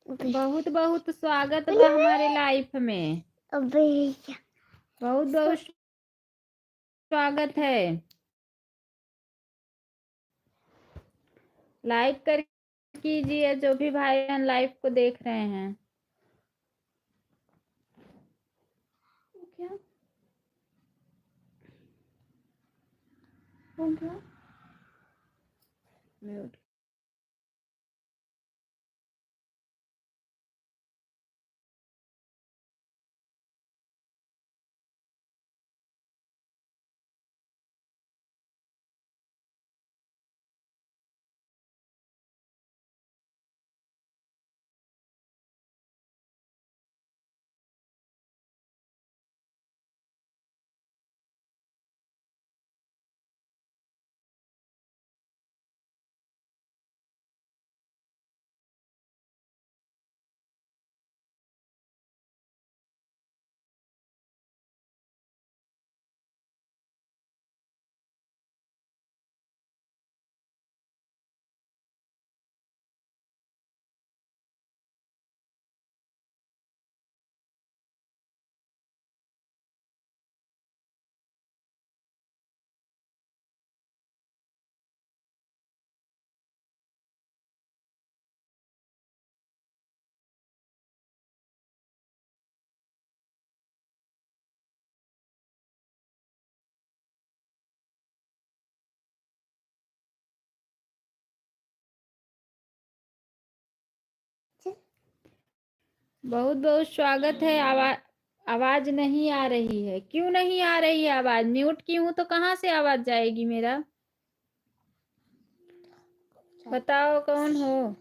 बहुत बहुत स्वागत बा हमारे लाइफ में। बहुत बहुत स्वागत है। लाइक कर कीजिए जो भी भाई बहन लाइव को देख रहे हैं। क्या हो गया? म्यूट। बहुत बहुत स्वागत है। आवाज नहीं आ रही है। क्यों नहीं आ रही है आवाज? म्यूट की हूं तो कहाँ से आवाज जाएगी मेरा? बताओ कौन हो?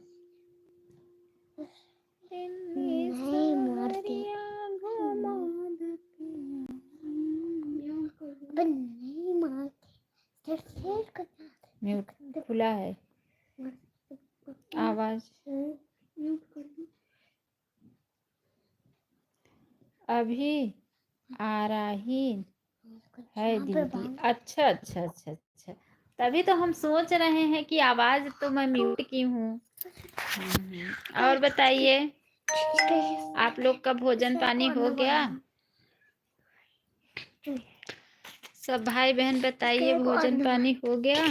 नहीं मारते। नहीं मारते। म्यूट खुला है आवाज। अभी आ रही है दीदी। अच्छा अच्छा अच्छा अच्छा, तभी तो हम सोच रहे हैं कि आवाज तो मैं म्यूट की हूँ। और बताइए, आप लोग का भोजन पानी हो गया? सब भाई बहन बताइए, भोजन पानी हो गया?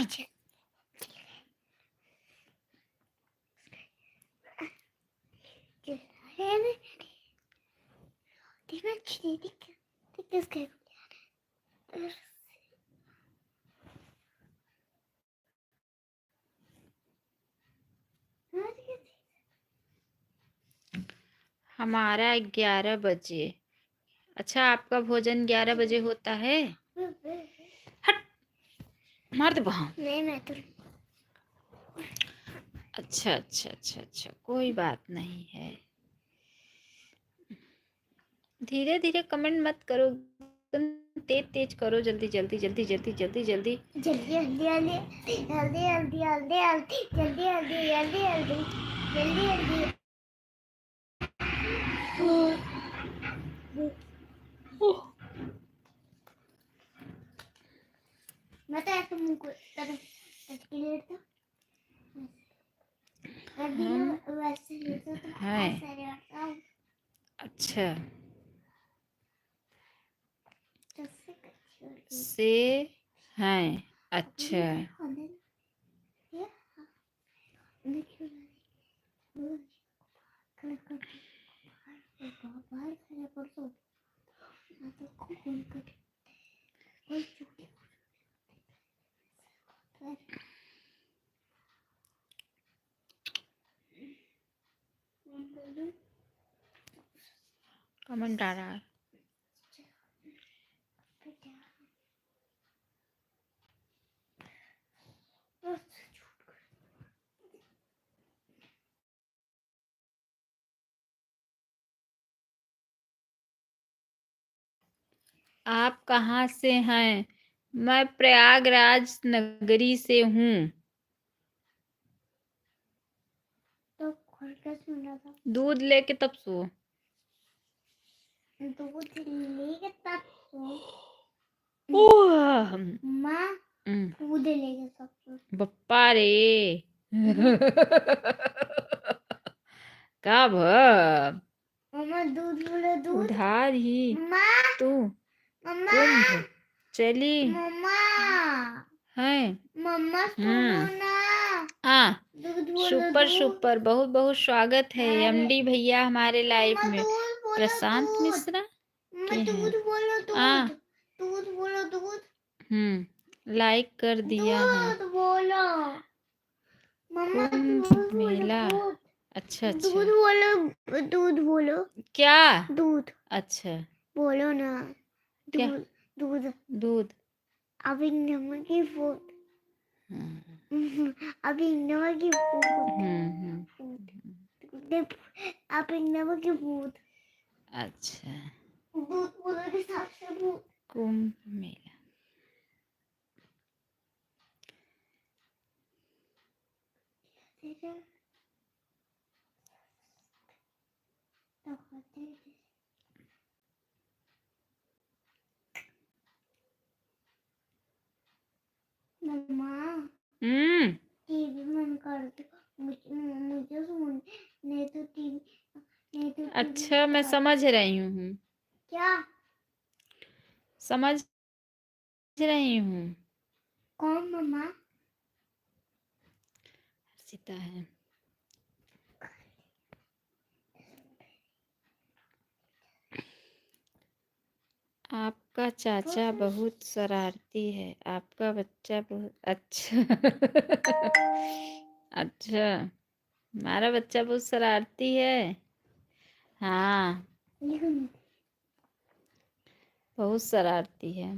हमारा 11 बजे। अच्छा, आपका भोजन 11 बजे होता है? हट, मार दे वहाँ। अच्छा अच्छा अच्छा अच्छा, कोई बात नहीं है। धीरे धीरे कमेंट मत करो, एकदम तेज तेज करो। जल्दी जल्दी जल्दी जल्दी जल्दी जल्दी जल्दी जल्दी जल्दी जल्दी जल्दी जल्दी जल्दी जल्दी जल्दी जल्दी जल्दी जल्दी। मैं तो ऐसे मुंह को तरफ लेता वैसे लेता तो है। ऐसे रहता हूँ। अच्छा से से हैं। अच्छा कमेंट आ रहा है। आप कहाँ से हैं? मैं प्रयागराज नगरी से हूँ। तो क्या सुना था? दूध लेके तब सो। दूध लेके तब सो। ओह, माँ दूध लेके तब सो। बप्पा रे। कब? मम्मा दूध बोलो दूध। उधार ही मम्मा तू मम्मा कुंभ चली मम्मा है। मम्मा सुनो ना। हाँ, दूध बोलो सुपर दूध। सुपर, बहुत बहुत स्वागत है एमडी भैया हमारे लाइव मम्मा में। दूध बोलो प्रशांत दूध। मिश्रा मम्मा के दूध हैं। बोलो हाँ, दूध। दूध बोलो दूध। लाइक कर दिया है। दूध बोलो मम्मा कुंभ दूध बोलो मेला। दूध। अच्छा दूध अच्छा, बोलो दूध बोलो। क्या? दूध अच्छा, बोलो ना। क्या? दूध दूध। दूध। अभी नमक की फूट। हम्म अभी नमक की फूट। हम्म अभी नमक की फूट। अच्छा, दूध बोलो के साथ से फूट। कुंभ मेला। ठीक है तो खाते हैं। मम्मा टीवी बंद कर दो। मुझे सुन नहीं तो टीवी अच्छा, मैं समझ रही हूँ, क्या समझ रही हूँ। कौन मम्मा? सीता है। आपका चाचा बहुत शरारती है, आपका बच्चा बहुत अच्छा। अच्छा, हमारा बच्चा बहुत शरारती है। हाँ, बहुत शरारती है।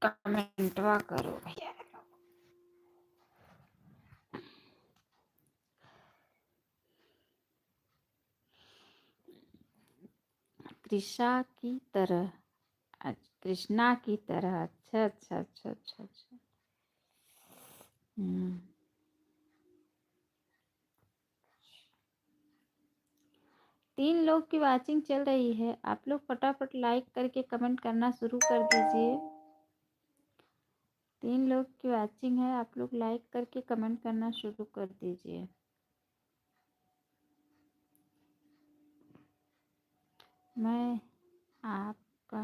कमेंटवा करो भैया। कृष्णा की तरह, कृष्णा की तरह। अच्छा अच्छा अच्छा अच्छा अच्छा। हम्म 3 लोग की वाचिंग चल रही है। आप लोग फटाफट लाइक करके कमेंट करना शुरू कर दीजिए। 3 लोग की वाचिंग है, आप लोग लाइक करके कमेंट करना शुरू कर दीजिए। मैं आपका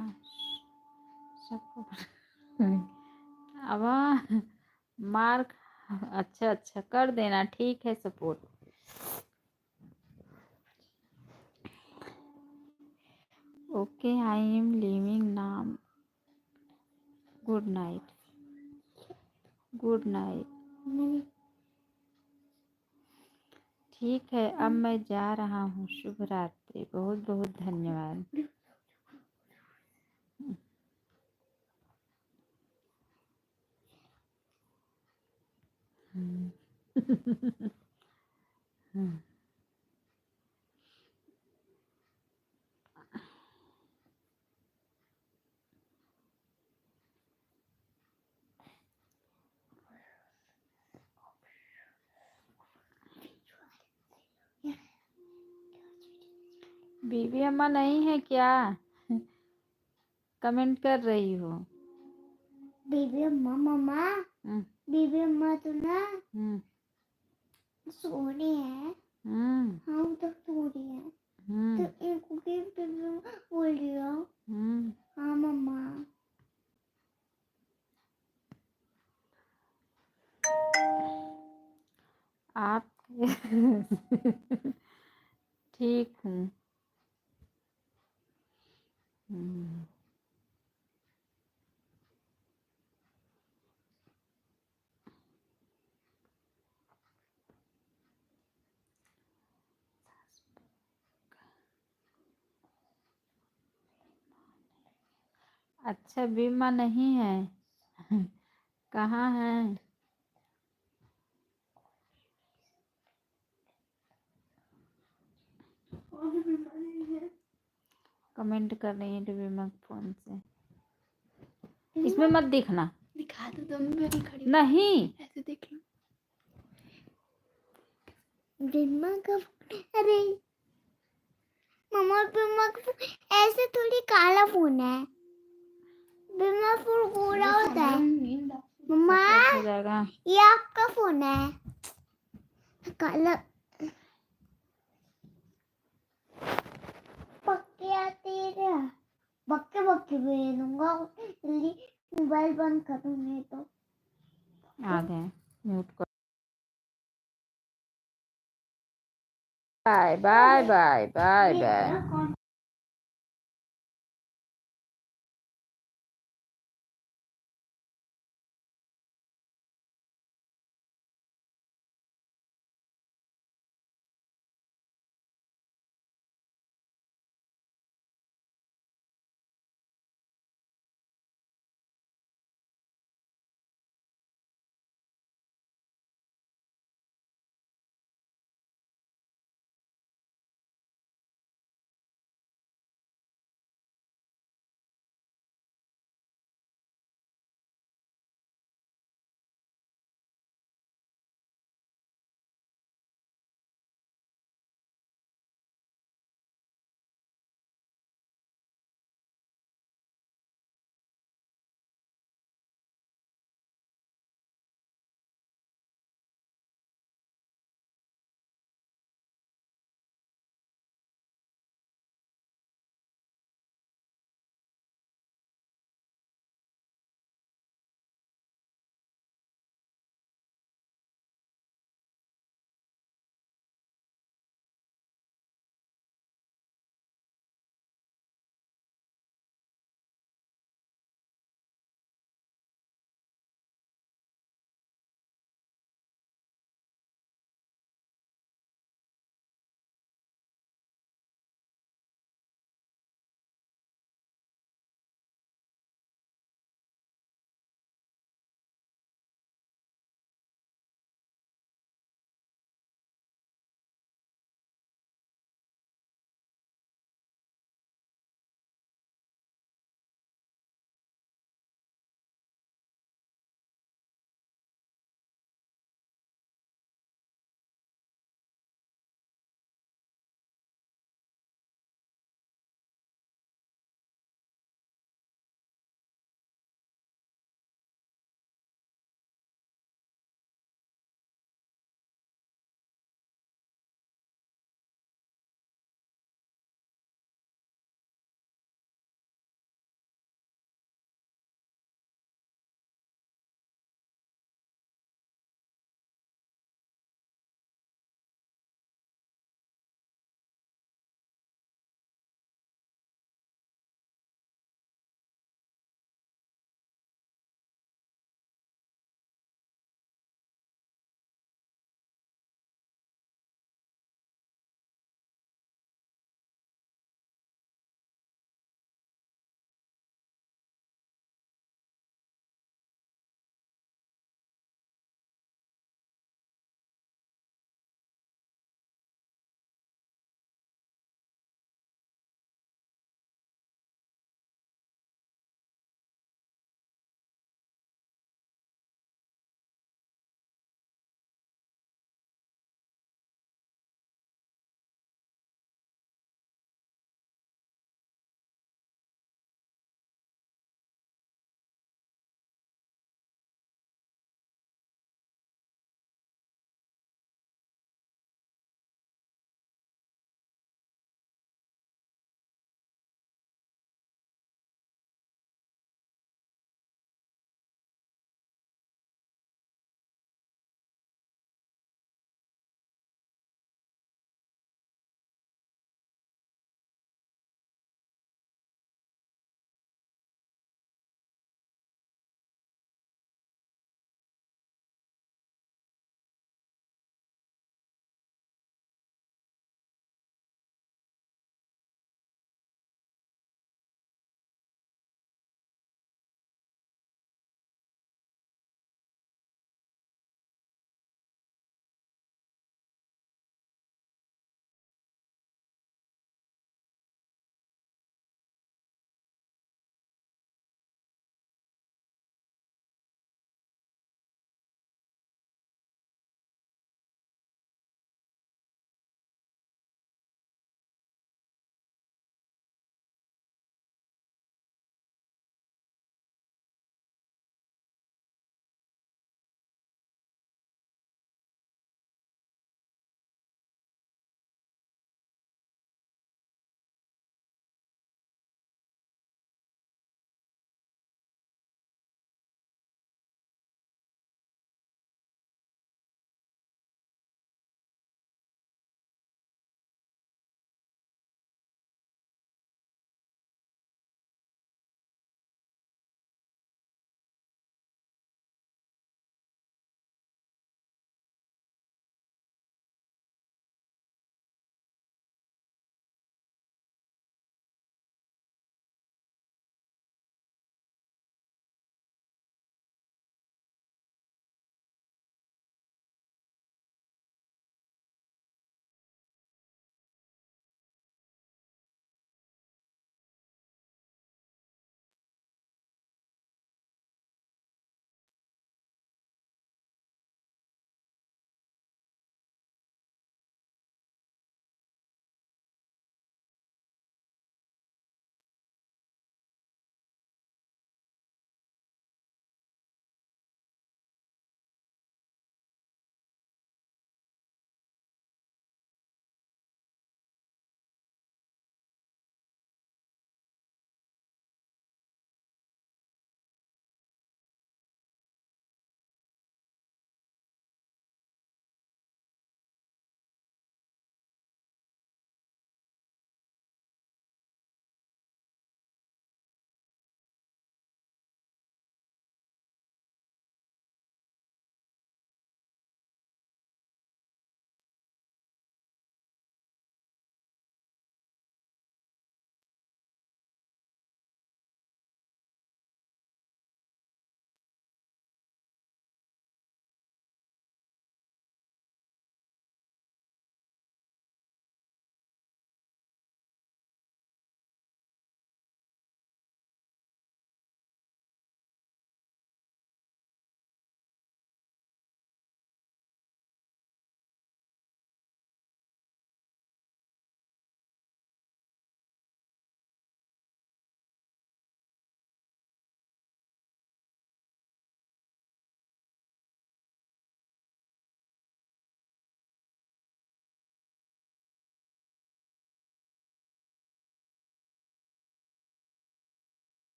सपोर्ट अब मार्क। अच्छा अच्छा, कर देना, ठीक है support. Okay, I am living नाम। Good night, good night. ठीक है, अब मैं जा रहा हूँ। शुभ रात्रि, बहुत बहुत धन्यवाद। बीबी अम्मा नहीं है क्या? कमेंट कर रही हो? बीबी अम्मा मम्मा बीबी अम्मा तो ना सो रही है। हाँ वो तो सो रही है। तो एक बोल रही हो। हाँ मम्मा। आप ठीक हूँ। अच्छा, बीमा नहीं है। कहाँ है? कमेंट कर रही है बीमा फोन से। इसमें मत दिखना। दिखा दो तो मैं भी खड़ी नहीं, ऐसे देख लो। बिम्मा का अरे मम्मा बिम्मा का ऐसे थोड़ी काला फोन है। बिम्मा फोन गोरा होता है। मम्मा हो जाएगा। ये आपका फोन है काला। पक्के आते रहा बक्के बक्के भेजूंगा जल्दी मोबाइल बंद करूंगी तो आ गए म्यूट कर। Bye bye bye bye bye.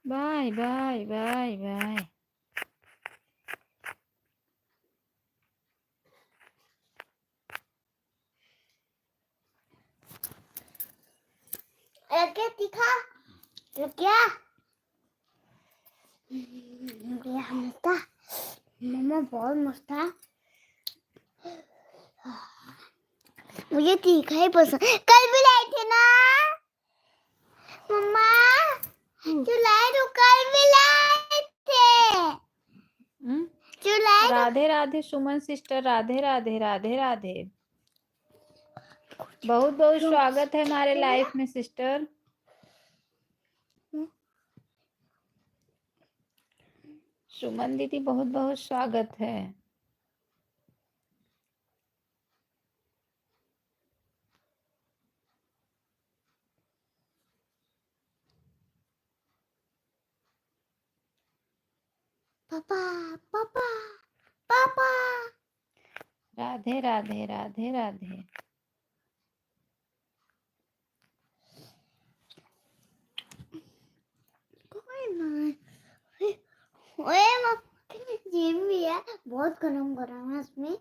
Bye bye bye bye. क्या दिखा क्या मस्त था। मम्मा बहुत मस्त था। मुझे तीखा ही पसंद। कल भी लाए थे ना मम्मा, जो लाए तो कल भी लाए थे। जो लाए राधे राधे सुमन सिस्टर, राधे राधे राधे राधे। बहुत बहुत स्वागत है हमारे लाइफ में सिस्टर। सुमन दीदी बहुत बहुत स्वागत है। पापा पापा पापा। राधे राधे राधे राधे। ओए जिम भी है, बहुत गरम गरम है इसमें।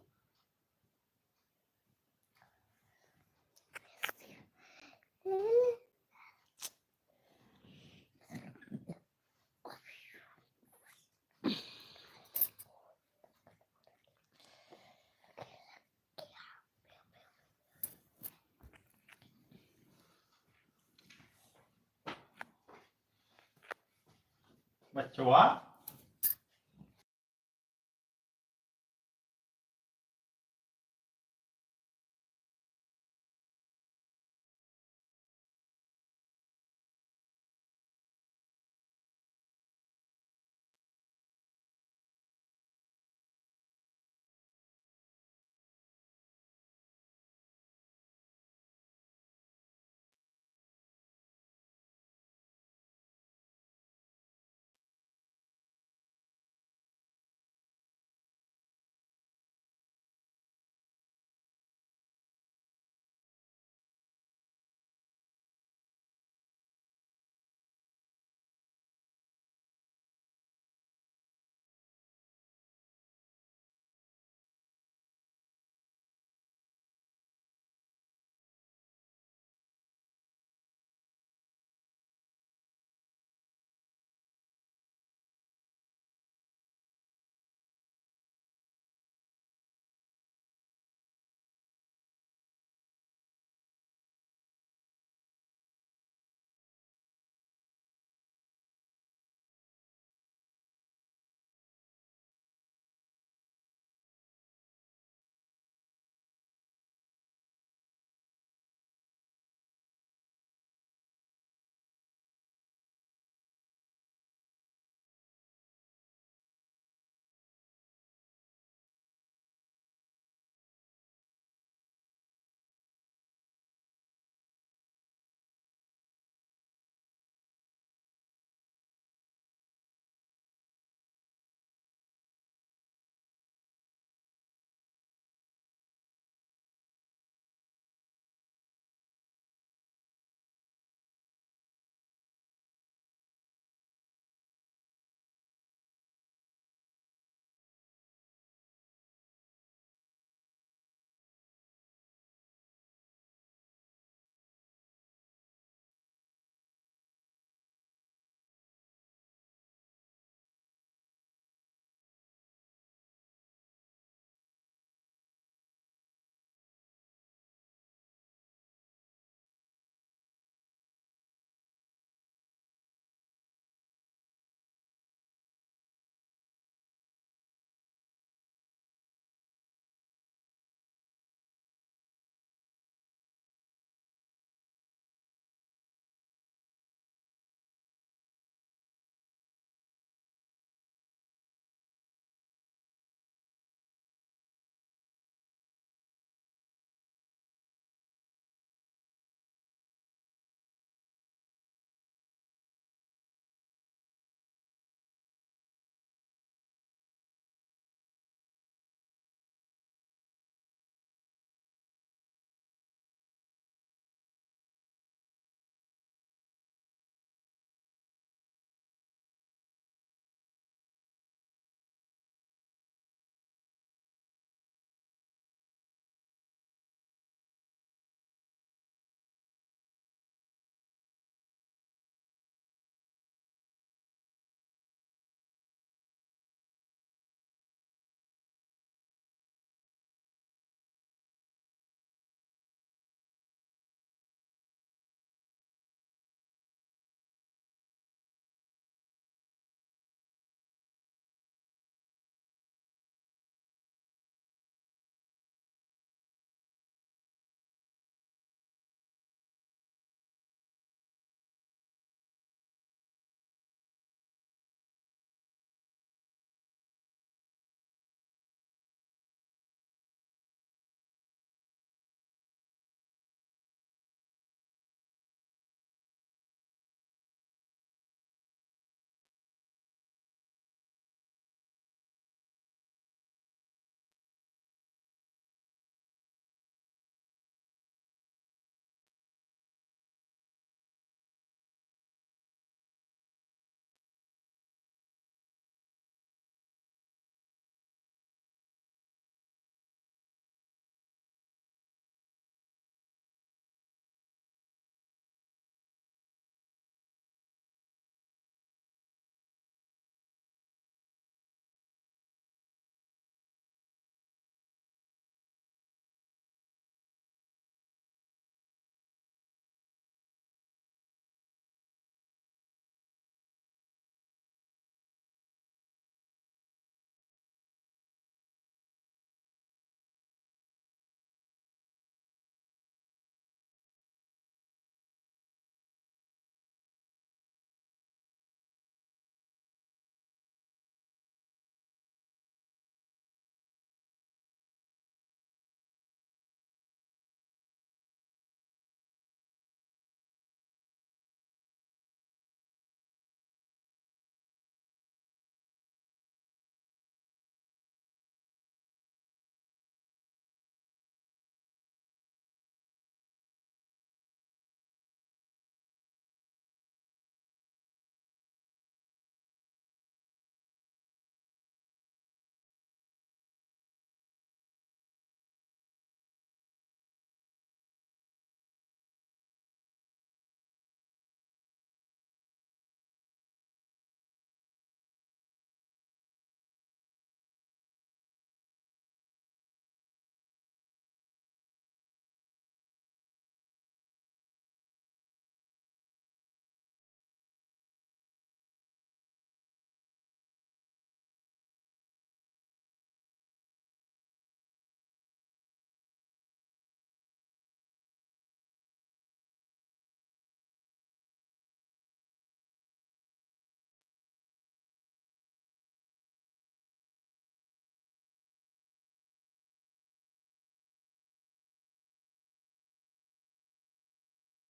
बच्चों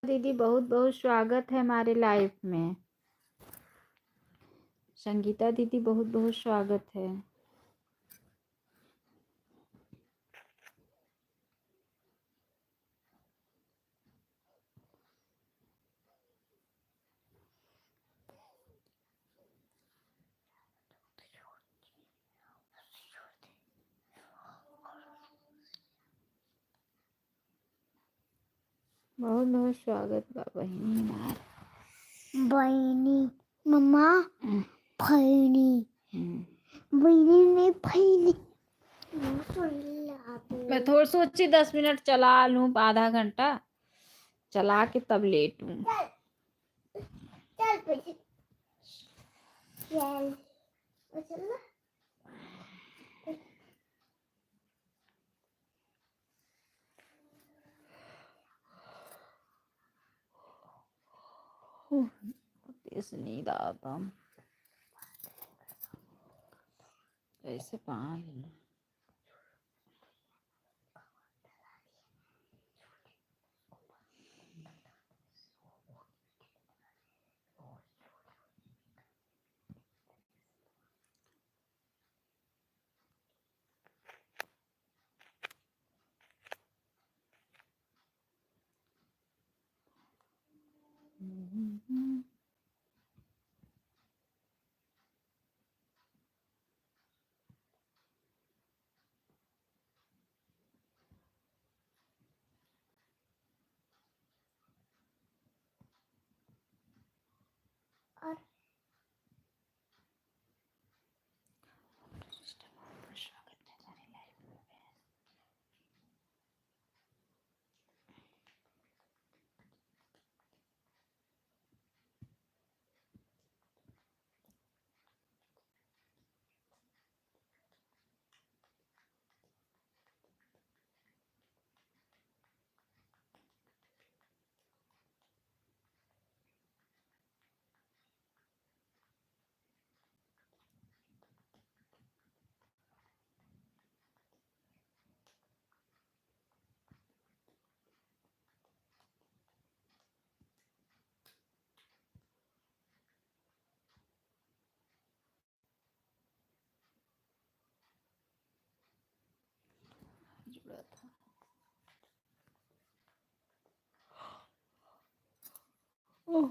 दीदी बहुत बहुत स्वागत है हमारे लाइफ में। संगीता दीदी बहुत बहुत स्वागत है। बहुत बहुत स्वागत बा बहिनी हमार। बहिनी मम्मा बहिनी ने बहिनी मैं थोड़ा सोची 10 मिनट चला लूं, आधा घंटा चला के तब लेटूं। चल चल चल चल तेज नींद आता, कैसे पानी जुड़ा था। ओह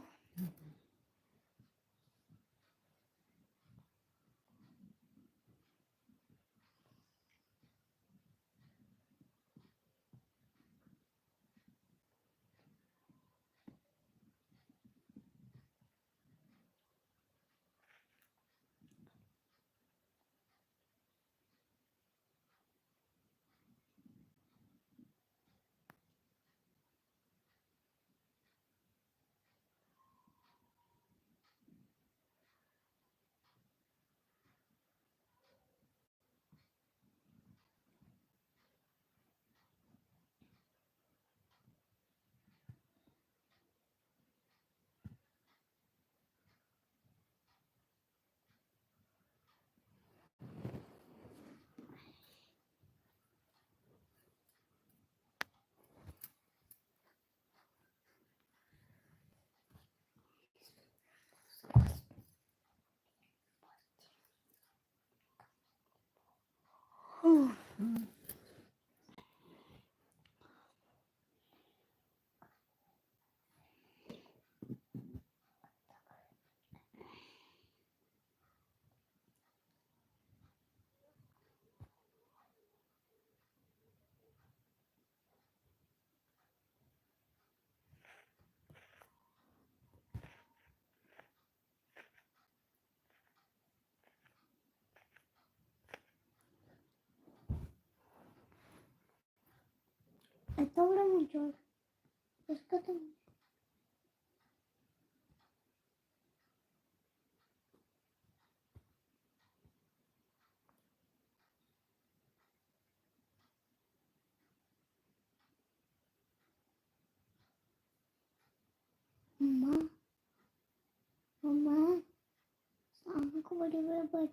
इतना बड़ा मुझे उसका तो मम्मा मम्मा शाम को बड़े बड़े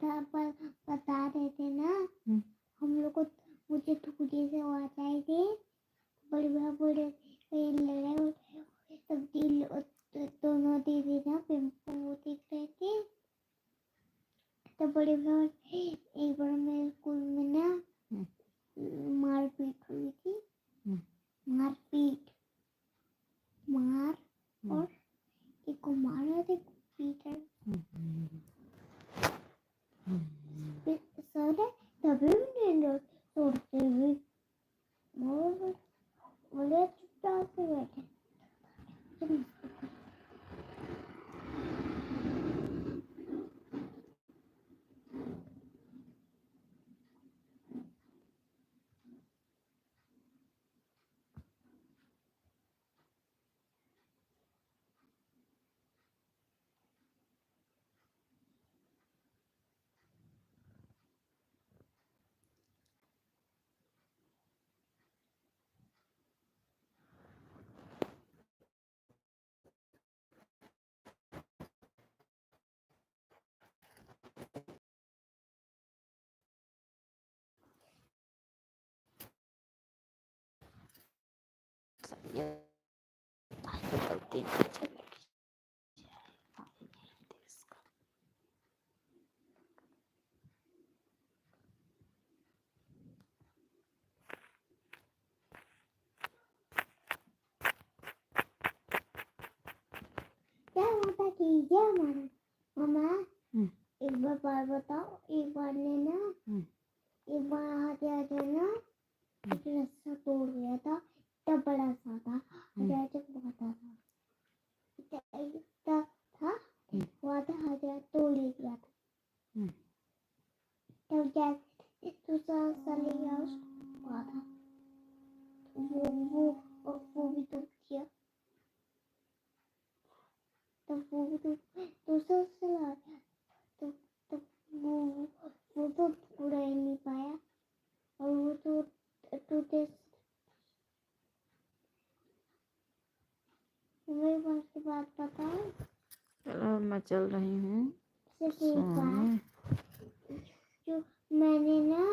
बता रहे थे ना हम लोग को मुझे थोड़ी से आवाज आई थी बड़े बड़े लड़ाई तब्दील दोनों दीदी ना पिंपल वो दिख रहे थे। तो बड़े भाई एक बार मेरे स्कूल में ना मारपीट हुई थी। मारपीट मार और एक को मारा थे पीटा सर है तभी भी नहीं तोड़ते हुए बोले चुपचाप से बैठे। क्या माता की जय मामा। एक बार बताओ एक बार लेना एक बार आते ना एक रस्सा तोड़ गया था तब बड़ा सा था हजार बता था वो था हजार तोड़ गया था तब जैसे दूसरा रस्सा ले गया उसको था वो भी टूट गया तब वो भी दूसरा रस्सा ला तो वो तो पूरा ही नहीं पाया और वो तो टूटे। मेरे पास की बात बताओ। चलो मैं चल रही हूँ सिर्फ एक बात जो मैंने ना